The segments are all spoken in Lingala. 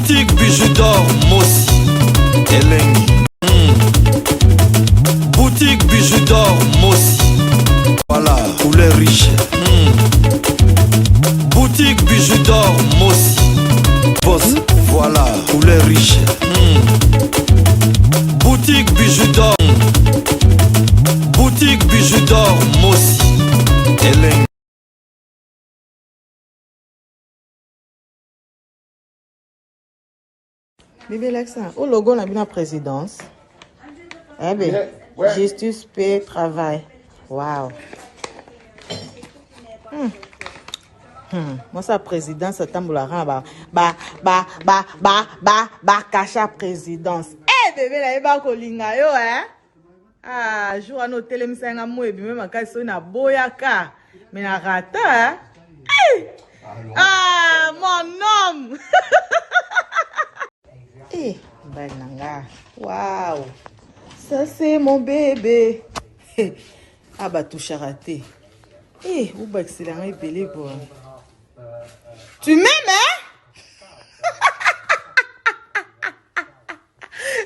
Boutique bijoux d'or Mossi Elengi. Boutique bijoux d'or Mossi. Voilà, couleur riche. Boutique bijoux d'or Mossi. Boss, voilà, couleur riche. Boutique bijoux d'or. Boutique bijoux d'or Mossi Elengi. Bébé l'accent. Au logo, on a bien la présidence. Eh bien, justice, paix, travail. Waouh. Moi, sa présidence, c'est tamboularan. Cacha présidence. Eh, bébé, là, il va kolinga yo, hein? Ah, jour à nos télémissions, à moi, et puis même à cas, c'est na boyaka. Mais na rata, hein? Ah, mon homme! Eh, Bananga. Waouh. Ça, c'est mon bébé. Ah, bah, tout charaté. Eh, où bah, excellent, et belé, bon. Tu m'aimes, hein?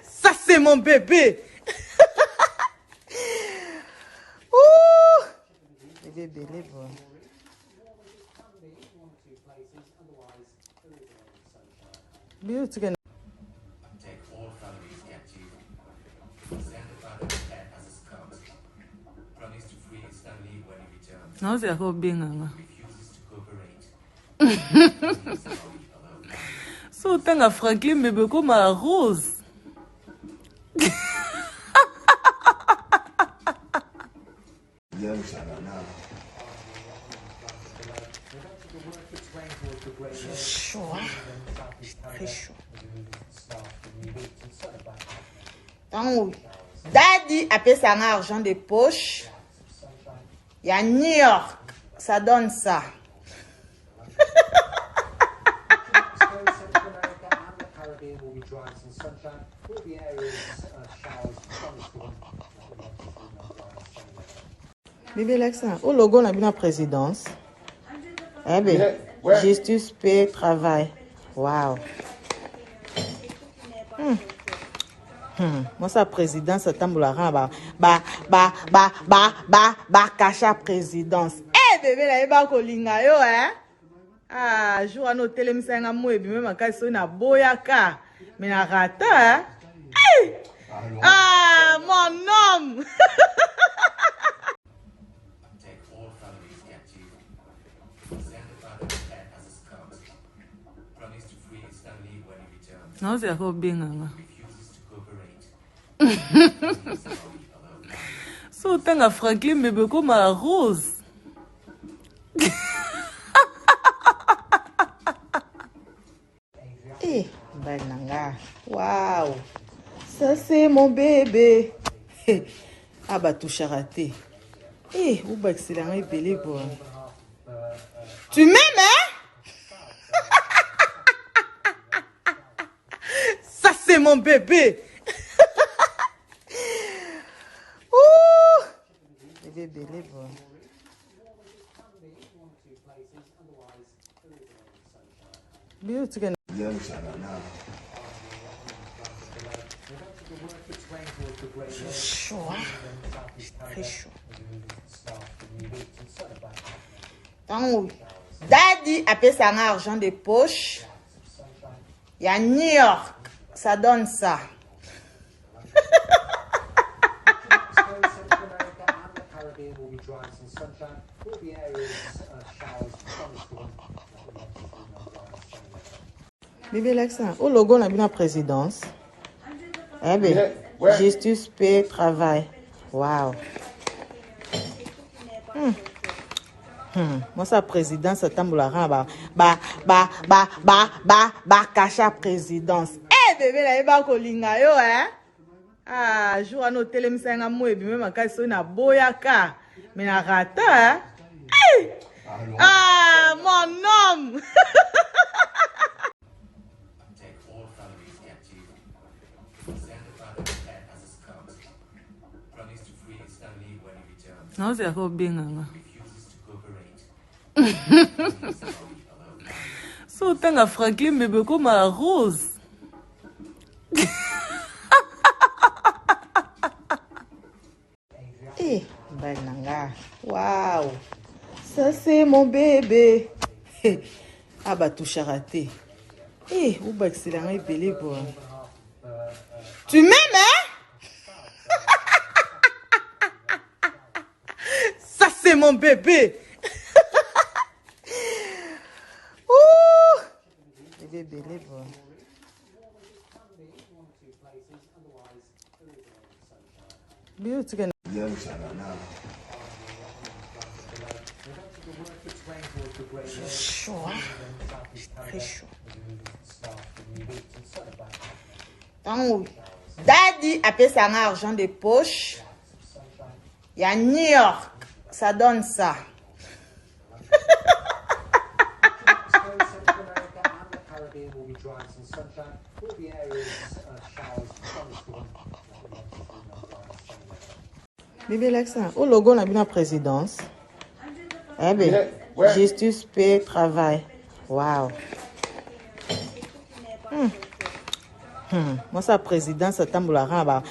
Ça, c'est mon bébé. Ouh. Bébé, belé, bon. Bien, tu connais. Non, c'est encore bien. So, t'as Franklin, bébé, comme un rose. C'est chaud, hein? C'est très chaud. Tant Daddy appelle ça un argent de poche. Il y a New York, ça donne ça. Bébé l'accent. Au logo, on a bien la présidence. Eh bien, justice, paix, travail. Waouh. Moi, sa présidence, c'est tamboularan. Cacha présidence. Eh, bébé, là, il va kolinga yo, hein? Ah, jour à nos télémissions, à moi, et puis même à cas, c'est na boyaka. Mais na rata, hein? Ah, mon homme! Non, c'est encore bien. So, t'as Franklin, bébé, comme un rose. Eh, Bananga. Waouh. Ça, c'est mon bébé. Ah, bah, tout charaté. Eh, où bah, excellent, et belé, bon. Tu m'aimes, hein? Ça, c'est mon bébé. Ouh. Bébé, belé, bon. Bien, tu connais. C'est chaud, hein? C'est très chaud. Tant Daddy appelle ça un argent de poche. Il y a New York, ça donne ça. Bébé l'accent. Au logo, on a bien la présidence. Eh bien, justice, paix, travail. Waouh. Moi, sa présidence, c'est tamboularan. Cacha présidence. Eh, bébé, là, il va kolinga yo, hein? Ah, jour à nos télémissions, à moi, et puis même à cas, c'est na boyaka. Mais na rata, hein? Ah, mon homme! Non, c'est encore bien. So, Tanga Franklin bébé comme un rose. Eh, Bananga. Waouh. Ça c'est mon bébé. Ah bah tout raté. Eh, où bah c'est là belé bon. Tu m'aimes hein? Ça c'est mon bébé. Ouh. Bébé belé bon. Bien tu connais. C'est chaud, hein? C'est très chaud. Daddy a payé son argent de poche. Il y a New York. Ça donne ça. Bébé l'accent. Au logo, on a bien la présidence. Eh bien, justice, paix, travail. Waouh. Moi, sa présidence, ça tamboularan,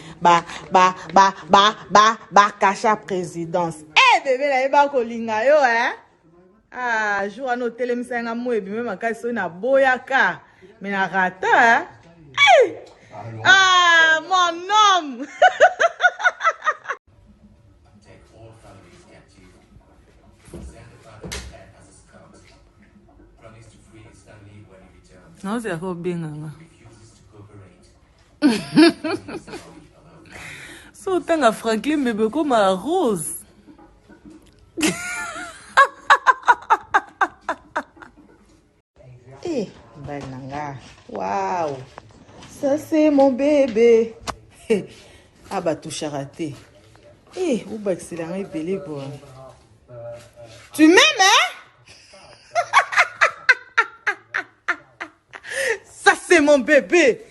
cacha présidence. Eh, bébé, là, il va kolinga yo, hein? Ah, jour à nos télémissions, à moi, et bien, ma casse, on a boyaka. Mais na rata, hein? Hey! Ah, mon homme! Non, c'est encore bien, hein? So, Tanga Franklin bébé comme un rose. Eh, Bananga. Waouh. Ça c'est mon bébé. Ah bah tout raté. Eh, où bah c'est là belé bon. Tu m'aimes hein? Ça c'est mon bébé.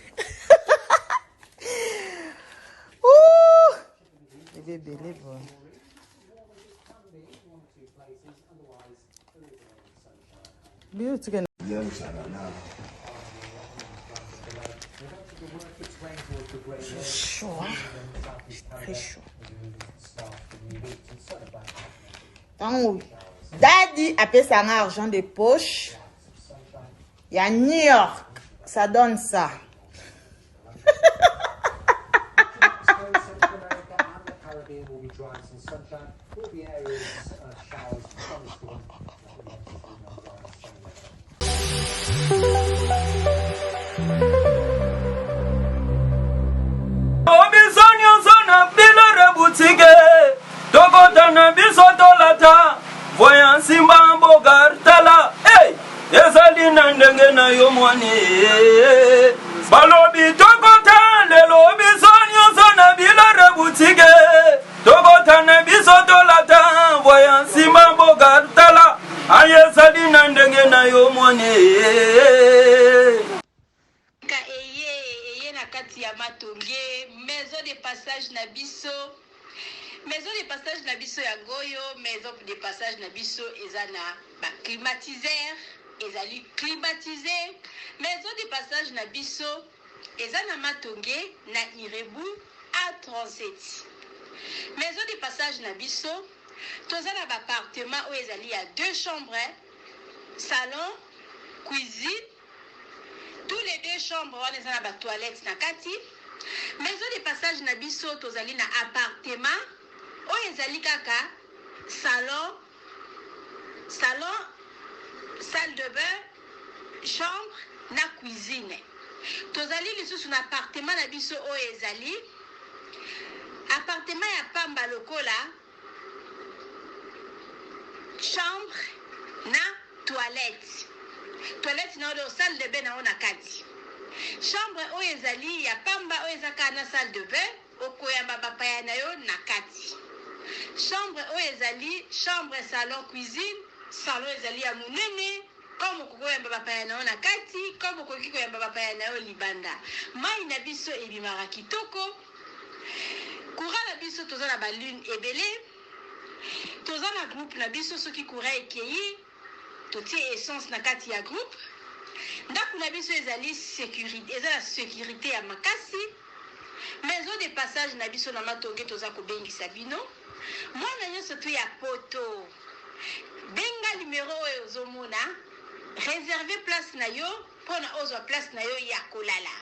Ouh. Bébé belé bon. Bien tu connais. C'est chaud, hein? C'est très chaud. Daddy a payé son argent de poche. Il y a New York. Ça donne ça. Voyant Simba Bogartala, hey, Ezali Nandenge na Yomwane, Balobi Tokota, le lobi sonyo sona bila rebutige, Tokota ne bisotolata, voyant Simba Bogartala, Ayezali Nandenge na Yomwane. Eye na kati ya matonge, maison de passage na biso. Maison de passage na biso ya goyo, maison de passage na biso ezana ba climatiseur, ezali climatisé. Maison de passage na biso ezana matonge na Irebu A37. Maison de passage na biso tozana ba appartement où ezali ya 2 chambres, salon, cuisine. Tous les 2 chambres on ezana ba toilette na kati. Maison de passage na biso tozali na appartement oyo ezali kaka salon, salle de bain, chambre na cuisine. Tozali lisusu na appartement na biso oyo ezali appartement ya pamba lokola chambre na toilette na oyo salle de bain na ona kati. Chambre oyo ezali ya pamba oyo ezaka na salle de bain okoyamba bapaya na yo na kati. Chambre oyo ezali chambre, salon, cuisine. Salon ezali ya munene comme kokoyamba bapaya na yo na kati, comme okoki koyamba bapaya na yo libanda. Mai na biso ebimaka kitoko. Courant na biso toza na balune ebele. Toza na groupe na biso soki courant ekei totie essence na kati ya groupe. ndako na biso ezali sécurité, eza la sécurité ya makasi. Maison de passage na biso na matonge toza kobengisa bino mwana nyonso tu ya poto benga numéro oyo ozomona réserver place na yo mpona ozwa place na yo ya kolala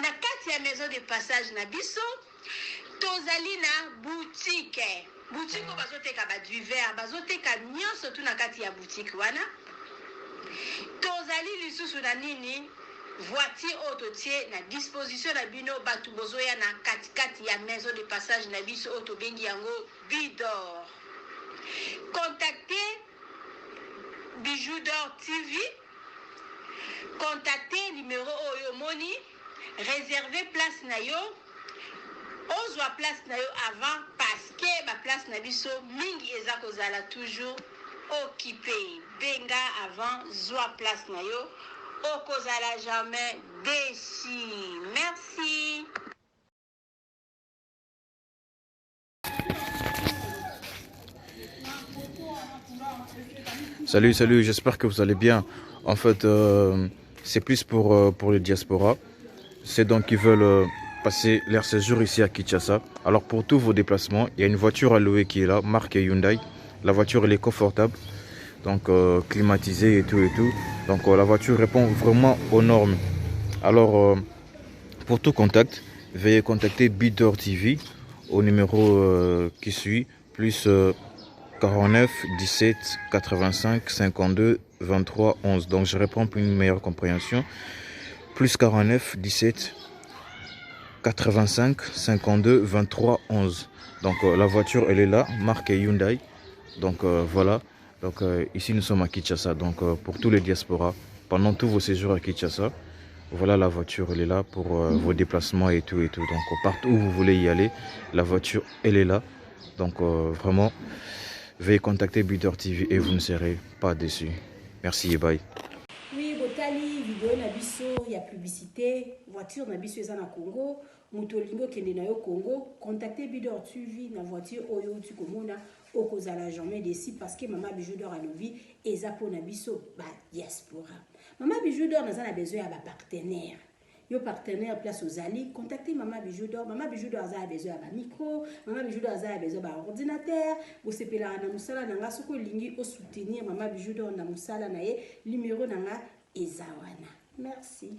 na kati ya maison de passage na biso. Tozali na boutique oyo bazoteka baduver, bazoteka nyonso tu na kati ya boutique wana. Tozali lisusu na nini voiture auto tie na disposition na bino batu bozoya na katikati ya maison de passage na biso auto bengi yango Bidor. Contactez Bijou d'Or TV, contactez numéro oyo moni, réservez place na yo, ozwa place na yo avant parce que ba place na biso mingi eza kozala toujours occupé. Benga avant zwa place na yo, okozala jamais déçu. Merci. Salut, j'espère que vous allez bien. En fait, c'est plus pour les diasporas. C'est donc qui veulent passer leur séjour ici à Kinshasa. Alors pour tous vos déplacements, il y a une voiture à louer qui est là, marque Hyundai. La voiture elle est confortable, donc climatisée et tout. Donc la voiture répond vraiment aux normes. Alors pour tout contact, veuillez contacter Bidor TV au numéro qui suit, plus 49 17 85 52 23 11. Donc je réponds pour une meilleure compréhension. Plus 49 17 85 52 23 11. Donc la voiture elle est là, marque Hyundai. Donc voilà. Donc ici nous sommes à Kinshasa. Donc pour tous les diasporas, pendant tous vos séjours à Kinshasa, voilà la voiture elle est là pour vos déplacements et tout. Donc partout où vous voulez y aller, la voiture elle est là. Donc vraiment, veuillez contacter Bidor TV et vous ne serez pas déçus. Merci et bye. Oui, botali vidéo na biso ya publicité, voiture na biso eza na Congo, mutolingo kende na yo Congo, contactez Bidor TV na voiture oyo tu komona okozala jamais déçu parce que Maman Bijou d'Or alobi eza po na biso ba diaspora. Maman Bijou d'Or naza na besoin ya ba partenaire. Yo partenaire place aux alliés, contactez Maman Bijou d'Or. Maman Bijou d'Or a besoin d'un micro, Maman Bijou d'Or a besoin d'un ordinateur. Vous sepelez na musala nanga soko lingi au soutenir Maman Bijou d'Or na musala na ye numéro nanga ezawana. Merci.